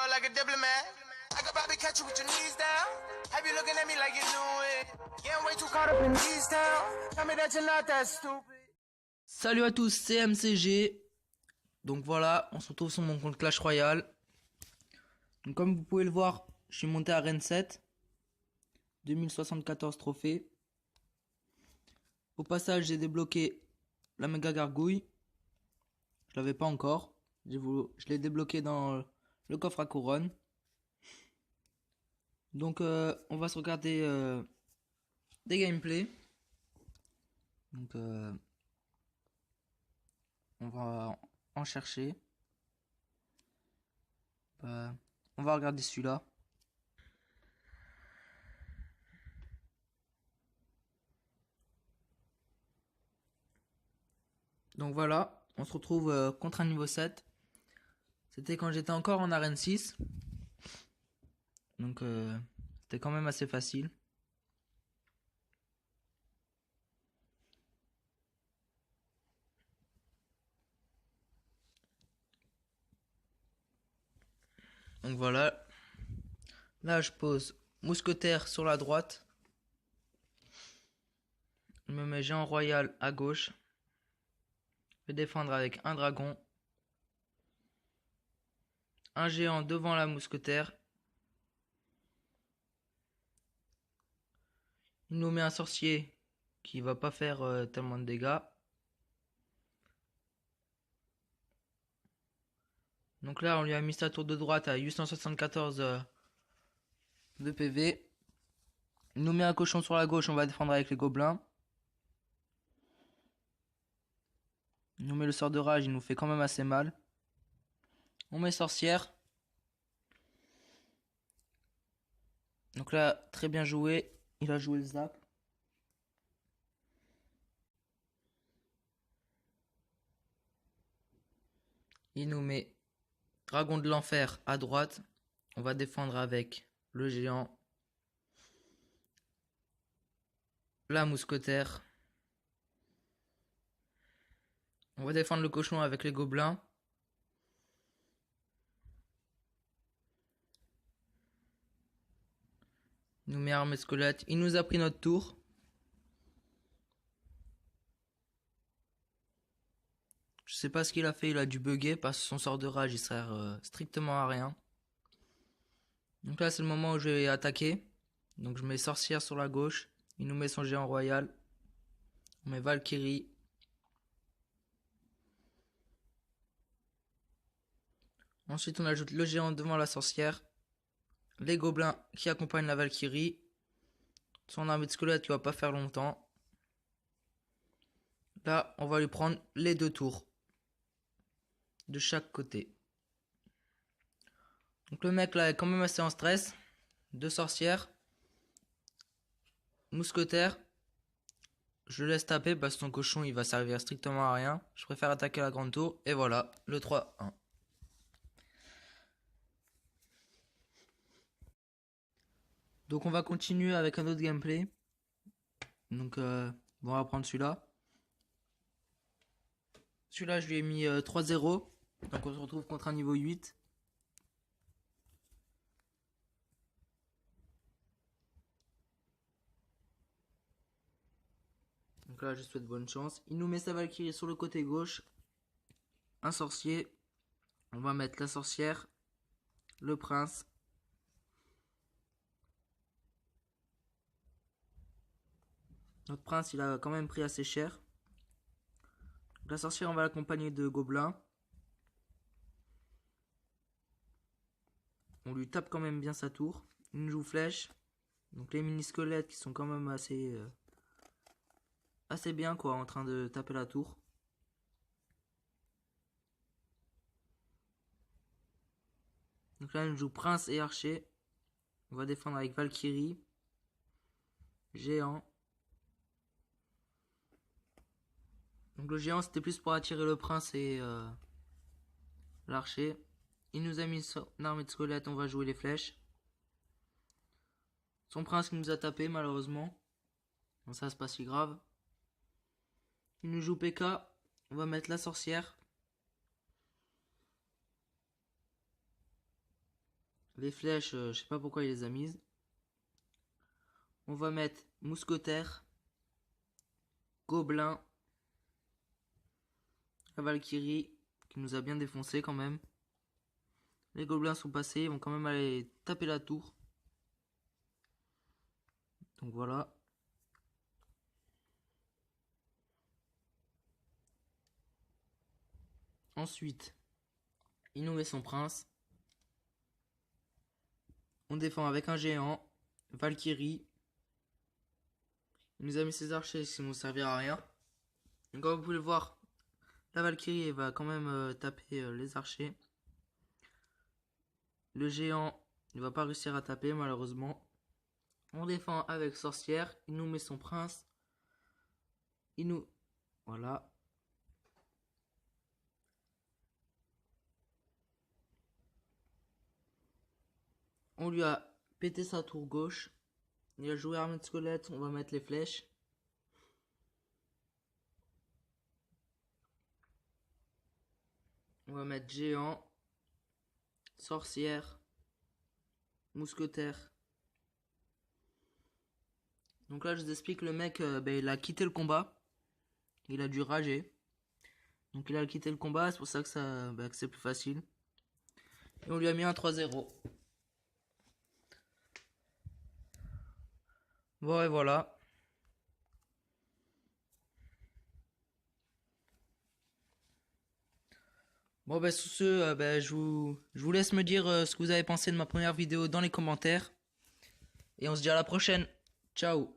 like a diplomat. I could probably catch you with your knees down. Have you looking at me like you knew it? Getting way too caught up in these town. Tell me that you're not that stupid. Salut à tous, c'est MCG. Donc voilà, on se retrouve sur mon compte Clash Royale. Donc comme vous pouvez le voir, je suis monté à Reine 7. 2074 trophées. Au passage, j'ai débloqué la méga gargouille. Je l'avais pas encore. Je l'ai débloqué dans le coffre à couronne. Donc on va se regarder des gameplays. Donc on va en chercher. On va regarder celui-là. Donc voilà, on se retrouve contre un niveau 7. C'était quand j'étais encore en arène 6. Donc c'était quand même assez facile. Donc voilà. Là je pose mousquetaire sur la droite. Je me mets géant royal à gauche. Je vais défendre avec un dragon. Un géant devant la mousquetaire. Il nous met un sorcier qui va pas faire tellement de dégâts. Donc là on lui a mis sa tour de droite à 874 de PV. Il nous met un cochon sur la gauche, on va défendre avec les gobelins. Il nous met le sort de rage, il nous fait quand même assez mal. On met sorcière. Donc là, très bien joué. Il a joué le zap. Il nous met dragon de l'enfer à droite. On va défendre avec le géant. La mousquetaire. On va défendre le cochon avec les gobelins. Il nous met armée squelette. Il nous a pris notre tour. Je sais pas ce qu'il a fait. Il a dû bugger parce que son sort de rage il sert strictement à rien. Donc là c'est le moment où je vais attaquer. Donc je mets sorcière sur la gauche. Il nous met son géant royal. On met Valkyrie. Ensuite on ajoute le géant devant la sorcière. Les gobelins qui accompagnent la Valkyrie. Son armée de squelette qui va pas faire longtemps. Là on va lui prendre les 2 tours. De chaque côté. Donc le mec là est quand même assez en stress. 2 sorcières. Mousquetaire. Je le laisse taper parce que son cochon il va servir strictement à rien. Je préfère attaquer la grande tour. Et voilà, le 3-1. Donc on va continuer avec un autre gameplay. Donc on va prendre celui-là. Celui-là je lui ai mis 3-0. Donc on se retrouve contre un niveau 8. Donc là je souhaite bonne chance. Il nous met sa Valkyrie sur le côté gauche. Un sorcier. On va mettre la sorcière. Le prince. Notre prince il a quand même pris assez cher. La sorcière on va l'accompagner de gobelins. On lui tape quand même bien sa tour. Il nous joue flèche. Donc les mini squelettes qui sont quand même assez bien quoi en train de taper la tour. Donc là il nous joue prince et archer. On va défendre avec Valkyrie. Géant. Donc le géant c'était plus pour attirer le prince et l'archer. Il nous a mis son armée de squelettes, on va jouer les flèches. Son prince qui nous a tapé malheureusement. Bon, ça c'est pas si grave. Il nous joue PK, on va mettre la sorcière. Les flèches, je sais pas pourquoi il les a mises. On va mettre mousquetaire, gobelin, la Valkyrie qui nous a bien défoncé quand même. Les gobelins sont passés, ils vont quand même aller taper la tour. Donc voilà. Ensuite, il nous met son prince. On défend avec un géant, Valkyrie. Il nous a mis ses archers qui ne vont servir à rien. Donc comme vous pouvez le voir, la Valkyrie elle va quand même taper les archers. Le géant, il va pas réussir à taper malheureusement. On défend avec sorcière. Il nous met son prince. Il nous... Voilà. On lui a pété sa tour gauche. Il a joué armée de squelette. On va mettre les flèches. On va mettre géant, sorcière, mousquetaire. Donc là, je vous explique, le mec, il a quitté le combat. Il a dû rager. Donc il a quitté le combat, c'est pour ça que c'est plus facile. Et on lui a mis un 3-0. Bon et voilà. Bon sur ce, je vous laisse me dire ce que vous avez pensé de ma première vidéo dans les commentaires. Et on se dit à la prochaine. Ciao.